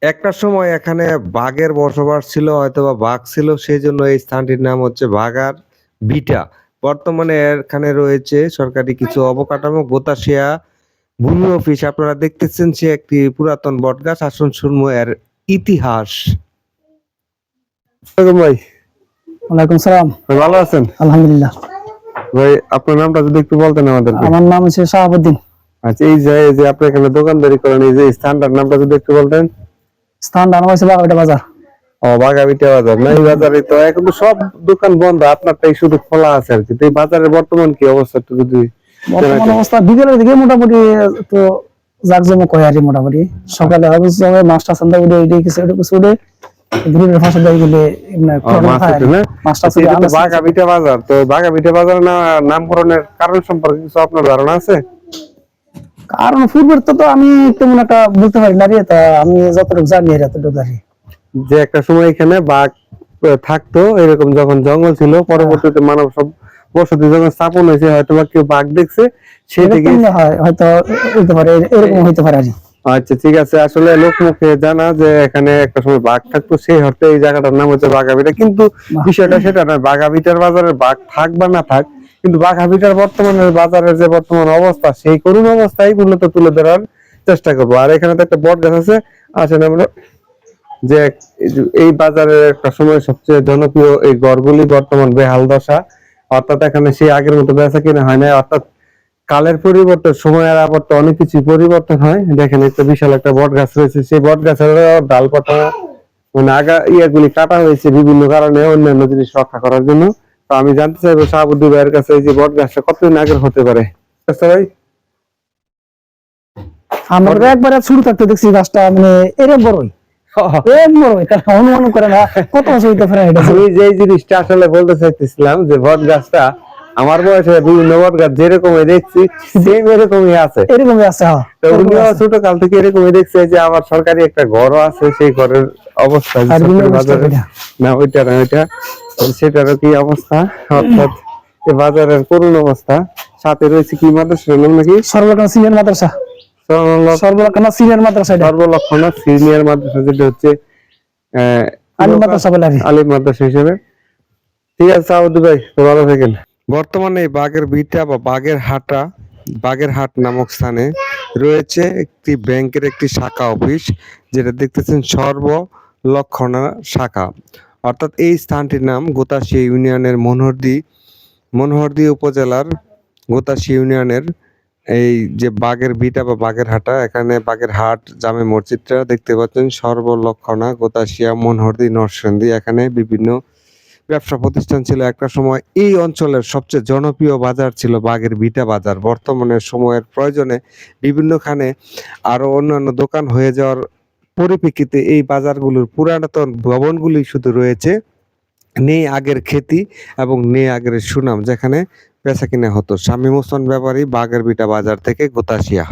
একটা সময় এখানে বাঘের বসবাস ছিল, হয়তোবা বাঘ ছিল, সেজন্য এই স্থানটির নাম হচ্ছে বাঘার ভিটা। বর্তমানে এখানে রয়েছে সরকারি কিছু অবকাঠামো, গোতাশিয়া ভূমি অফিস। আপনারা দেখতেছেন সে একটি পুরাতন বটগাছ। আসুন শুনবো এর ইতিহাস। আসসালামু ভাই। ওয়ালাইকুম সালাম। ভাই ভালো আছেন? আলহামদুলিল্লাহ। ভাই আপনার নামটা যদি একটু বলতেন আমাদেরকে। আমার নাম হচ্ছে শাহাবুদ্দিন। আচ্ছা, এই যে আপনি এখানে দোকানদারি করেন, এই যে স্থানটার নামটা যদি একটু বলতেন। স্থানটা আমার হচ্ছে বাগাবিটা বাজার। ও, বাগাবিটা বাজার। না, এই বাজারে তো এখন তো সব দোকান বন্ধ, আপনারটাই শুধু খোলা আছে আর কি। তো এই বাজারের বর্তমান কি অবস্থা একটু যদি বর্তমান জানাতেন। অবস্থা বিকেলের দিকে মোটামুটি একটু জাকজমক হয় আর কি। মোটামুটি সকালে অবশ্য মাছটা সন্ধ্যা উঠে এদিকে কিছু কিছু উঠে গ্রিলের ফাঁসে দেয় গেলে মাছ উঠে না? মাছটা আচ্ছা, এটা তো বাগাবিটা বাজার। তো বাগাবিটা বাজার নামকরণের কারণ সম্পর্কে কিছু আপনার ধারণা আছে? কারণ পূর্বের তো আমি তেমন একটা বলতে পারি না রে, তা আমি যতটুকু জানি আর এতটুকু জানি যে একটা সময় এখানে বাঘ থাকতো, এরকম যখন জঙ্গল ছিল, পরবর্তীতে মানব সব বসতি যখন স্থাপন হয়েছে, হয়তো বা কেউ বাঘ দেখছে, সেই থেকে। হয়তো হইতে পারে, এরকম হইতে পারে আর কি। আচ্ছা, ঠিক আছে। আসলে লোকমুখে জানা যে এখানে একটা সময় বাঘ থাকতো, সেই অর্থে এই জায়গাটার নাম হচ্ছে বাঘাবিটা। কিন্তু বিষয়টা সেটা না, বাঘাবিটার বাজারে বাঘ থাক বা না থাক, কিন্তু বাঘাবিটার বর্তমানের বাজারের যে বর্তমান অবস্থা, সেই করুণ অবস্থাই মূলত তুলে ধরার চেষ্টা করবো। আর এখানে তো একটা বট গাছ আছে, আসেন আমরা যে এই বাজারের একটা সময় সবচেয়ে জনপ্রিয় এই গড়গুলি বর্তমান বেহাল দশা। অর্থাৎ এখানে সেই আগের মতো বেচা কিনা হয় না। অর্থাৎ কালের পরিবর্তন, সময়ের আবর্তে অনেক কিছু পরিবর্তন হয়। দেখেন একটা বিশাল একটা বট গাছ রয়েছে, সেই বট গাছের ডালপাতা মানে ইয়াগুলি কাটা হয়েছে বিভিন্ন কারণে, অন্যান্য জিনিস রক্ষা করার জন্য। তো আমি জানতে চাইবো শাহাবুদ্দিন ভাইয়ের কাছে, এই যে বট গাছটা কতদিন আগের হতে পারে? আচ্ছা ভাই, আমরা তো একবারে শুরু থাকতে দেখছি গাছটা মানে এরকম বড়ই বড়ই, তার অনুমান করে না কত বছর হইতে পারে এটা। আমি যে জিনিসটা আসলে বলতে চাইতেছিলাম যে বট গাছটা আমার বয়সে বিভিন্ন বট গাছ যেরকমই দেখছি সেম এরকমই আছে, এরকমই আছে। তো উনিও ছোট কাল থেকে এরকমই দেখছে। যে আমার সরকারি একটা ঘরও আছে, সেই ঘরের অবস্থা বাজারে না, ওইটা না, ওইটা সেটারও কি অবস্থা। অর্থাৎ এই বাজারের করুণ অবস্থা। সাথে রয়েছে কি মাদ্রাসার নাম নাকি? সর্বলক্ষণা সিনিয়র মাদ্রাসা। সর্বলক্ষণা সিনিয়র মাদ্রাসা। সর্বলক্ষণা সিনিয়র মাদ্রাসা, যেটা হচ্ছে আলিম মাদ্রাসা বলে আর কি। আলিম মাদ্রাসা হিসেবে। ঠিক আছে সাউদ্দি ভাই, তো ভালো থাকেন। বর্তমানে এই বাগের ভিটা বা বাগের হাটা, বাগের হাট নামক স্থানে রয়েছে একটি ব্যাংকের একটি শাখা অফিস, যেটা দেখতেছেন সর্বলক্ষণা শাখা। অর্থাৎ এই স্থানটির নাম গোতাশিয়া ইউনিয়নের মনোহরদী উপজেলার গোতাশিয়া ইউনিয়নের এই যে বাগের ভিটা বা বাগের হাটা, এখানে বাগের হাট জামে মসজিদটা দেখতে পাচ্ছেন, সর্বলক্ষণা গোতাশিয়া মনোহরদী নরসিংদী। এখানে বিভিন্ন ব্যবসা প্রতিষ্ঠান ছিল একটা সময়। এই অঞ্চলের সবচেয়ে জনপ্রিয় বাজার ছিল বাগের ভিটা বাজার। বর্তমানে সময়ের প্রয়োজনে বিভিন্নখানে আরো অন্যান্য দোকান হয়ে যাওয়ার পরিপ্রেক্ষিতে এই বাজারগুলোর পুরাতন ভবনগুলি শুধু রয়েছে, নেই আগের খ্যাতি এবং নেই আগের সুনাম, যেখানে বেচা কিনা হতো। শামীম ওসমান ব্যাপারী, বাগের ভিটা বাজার থেকে গোতাশিয়া।